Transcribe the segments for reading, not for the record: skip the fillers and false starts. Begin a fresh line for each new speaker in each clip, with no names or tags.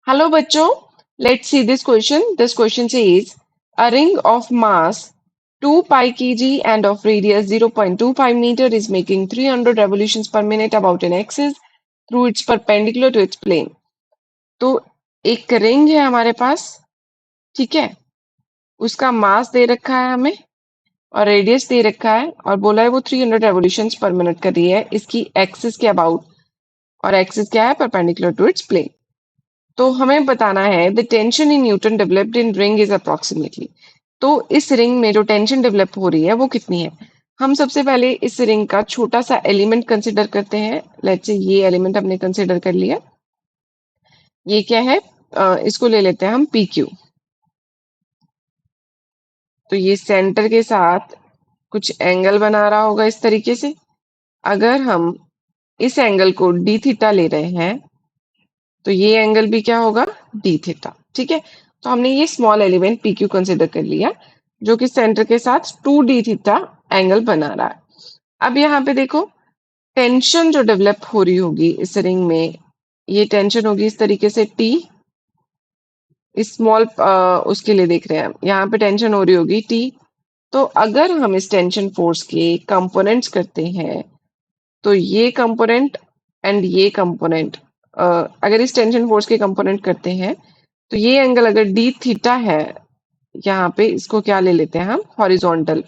Hello बच्चों, let's see this question. This question says a ring of mass 2 pi kg and of radius 0.25 meter is making 300 revolutions per minute about an axis through its perpendicular to its plane. तो एक ring है हमारे पास, ठीक है, उसका मास दे रखा है हमें और रेडियस दे रखा है और बोला है वो 300 रेवोल्यूशंस पर मिनट कर रही है इसकी एक्सिस के अबाउट, और एक्सिस क्या है, परपेंडिकुलर टू इट्स प्लेन। तो हमें बताना है the tension in newton developed in ring is approximately. तो इस रिंग में जो टेंशन डेवलप हो रही है वो कितनी है। हम सबसे पहले इस रिंग का छोटा सा एलिमेंट कंसिडर करते हैं। लेट्स से ये एलिमेंट हमने कंसिडर कर लिया। ये क्या है, इसको ले लेते हैं हम पी क्यू। तो ये सेंटर के साथ कुछ एंगल बना रहा होगा इस तरीके से। अगर हम इस एंगल को डी थीटा ले रहे हैं तो ये एंगल भी क्या होगा, डी थीटा। ठीक है, तो हमने ये small element P Q consider कर लिया जो कि सेंटर के साथ 2d थीटा एंगल बना रहा है। अब यहाँ पे देखो टेंशन जो डेवलप हो रही होगी इस रिंग में, ये टेंशन होगी इस तरीके से टी, स्मॉल उसके लिए देख रहे हैं हम, यहाँ पे टेंशन हो रही होगी टी। तो अगर हम इस टेंशन फोर्स के कंपोनेंट्स करते हैं तो ये कंपोनेंट एंड ये कंपोनेंट, अगर इस टेंशन फोर्स के कंपोनेंट करते हैं तो ये एंगल अगर डी थीटा है, यहाँ पे इसको क्या ले लेते हैं हम, हॉरिजॉन्टल।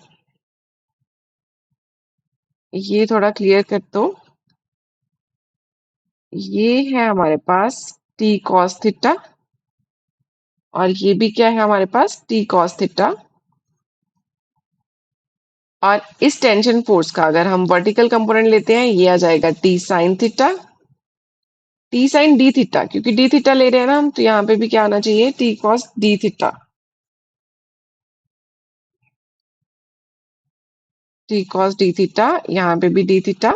ये थोड़ा क्लियर कर दो। ये है हमारे पास टी कॉस थीटा और ये भी क्या है हमारे पास, टी कॉस थीटा। और इस टेंशन फोर्स का अगर हम वर्टिकल कंपोनेंट लेते हैं ये आ जाएगा T sine theta, T sine d theta, क्योंकि डी थीटा ले रहे हैं ना हम, तो यहाँ पे भी क्या आना चाहिए, T cos D theta. T cos D theta, यहाँ पे भी डी थीटा।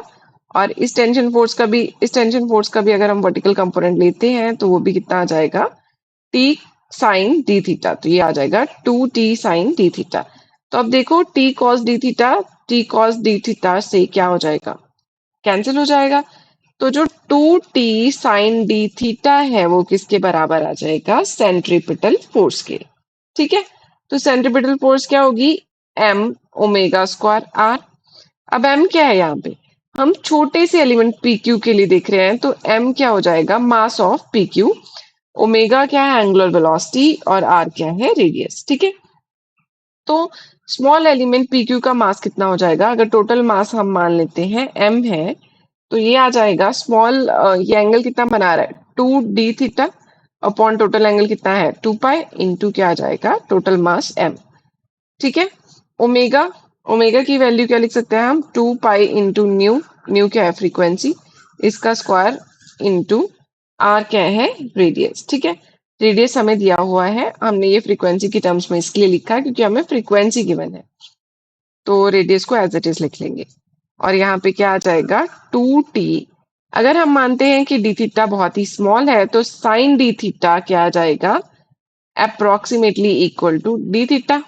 और इस टेंशन फोर्स का भी अगर हम वर्टिकल कंपोनेंट लेते हैं तो वो भी कितना आ जाएगा, टी साइन डी थीटा। तो ये आ जाएगा 2t साइन डी थीटा। तो अब देखो T cos D theta, T cos D theta से क्या हो जाएगा, कैंसिल हो जाएगा। तो जो 2t साइन डी थीटा है वो किसके बराबर आ जाएगा, सेंट्रीपिटल फोर्स के। ठीक है, तो सेंट्रीपिटल फोर्स क्या होगी, m ओमेगा स्क्वायर आर। अब m क्या है, यहाँ पे हम छोटे से एलिमेंट पी क्यू के लिए देख रहे हैं, तो m क्या हो जाएगा, mass of P Q. Omega क्या है, एंगुलर वेलोसिटी, और आर क्या है, रेडियस। ठीक है, तो स्मॉल एलिमेंट पी क्यू का मास कितना हो जाएगा, अगर टोटल मास हम मान लेते हैं m है तो ये आ जाएगा स्मॉल, ये एंगल कितना बना रहा है, 2d theta upon total angle कितना है 2 पाई इंटू क्या आ जाएगा, टोटल मास m। ठीक है, ओमेगा, ओमेगा की वैल्यू क्या लिख सकते हैं हम, 2 पाई इंटू न्यू, न्यू क्या है फ्रीक्वेंसी, इसका स्क्वायर इंटू आर क्या है, रेडियस। ठीक है, रेडियस हमें दिया हुआ है, हमने ये फ्रीक्वेंसी की टर्म्स में इसलिए लिखा है क्योंकि हमें फ्रीक्वेंसी गिवन है, तो रेडियस को एज इट इज लिख लेंगे। और यहाँ पे क्या आ जाएगा, 2t। अगर हम मानते हैं कि डी थीटा बहुत ही स्मॉल है तो साइन डी थीटा क्या आ जाएगा, approximately equal to d theta.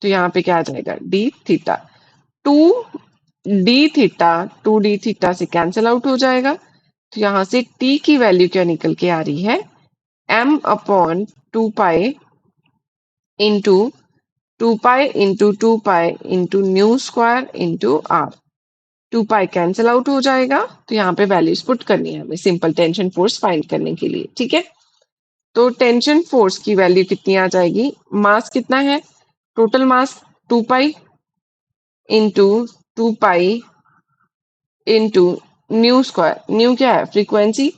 तो यहाँ पे क्या आ जाएगा, d theta. Two d theta, 2d theta से कैंसिल आउट हो जाएगा। तो यहाँ से t की वैल्यू क्या निकल के आ रही है, m upon 2 pi into 2 pi into nu square into R. 2 pi cancel out हो जाएगा, तो यहाँ पे वैल्यूज पुट करनी है हमें सिंपल टेंशन फोर्स फाइंड करने के लिए। ठीक है, तो टेंशन फोर्स की वैल्यू कितनी आ जाएगी, मास कितना है, total mass 2 pi into 2 pi into nu square, new क्या है फ्रीक्वेंसी,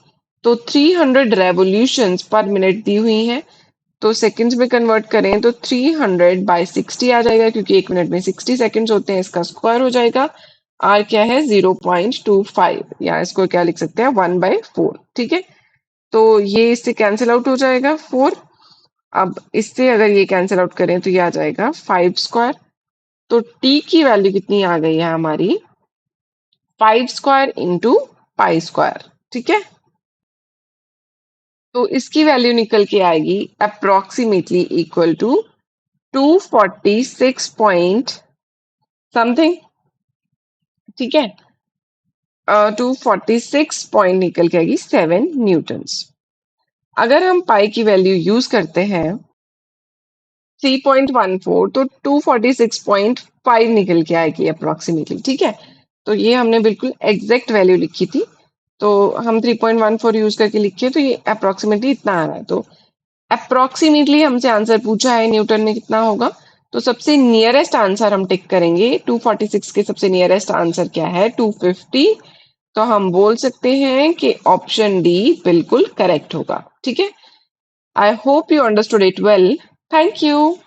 तो 300 रेवोल्यूशंस पर मिनट दी हुई हैं, तो सेकंड्स में कन्वर्ट करें तो 300 बाई 60 आ जाएगा, क्योंकि एक मिनट में 60 सेकंड्स होते हैं, इसका स्क्वायर हो जाएगा। आर क्या है 0.25, या इसको क्या लिख सकते हैं 1/4। ठीक है, तो ये इससे कैंसिल आउट हो जाएगा 4। अब इससे अगर ये कैंसिल आउट करें तो ये आ जाएगा 5 स्क्वायर। तो टी की वैल्यू कितनी आ गई है हमारी, 5 स्क्वायर इंटू पाई स्क्वायर। ठीक है, तो इसकी वैल्यू निकल के आएगी approximately equal to 246 point something. ठीक है, 246 पॉइंट निकल के आएगी 7 न्यूटन्स। अगर हम पाई की वैल्यू यूज करते हैं 3.14 तो 246.5 निकल के आएगी अप्रोक्सीमेटली। ठीक है, तो ये हमने बिल्कुल एग्जैक्ट वैल्यू लिखी थी, तो हम 3.14 यूज करके लिखे तो ये अप्रोक्सीमेटली इतना आ रहा है। तो अप्रोक्सीमेटली हमसे आंसर पूछा है न्यूटन में कितना होगा, तो सबसे नियरेस्ट आंसर हम टिक करेंगे। 246 के सबसे नियरेस्ट आंसर क्या है? 250। तो हम बोल सकते हैं कि ऑप्शन डी बिल्कुल करेक्ट होगा। ठीक है, I hope you understood it well. Thank you.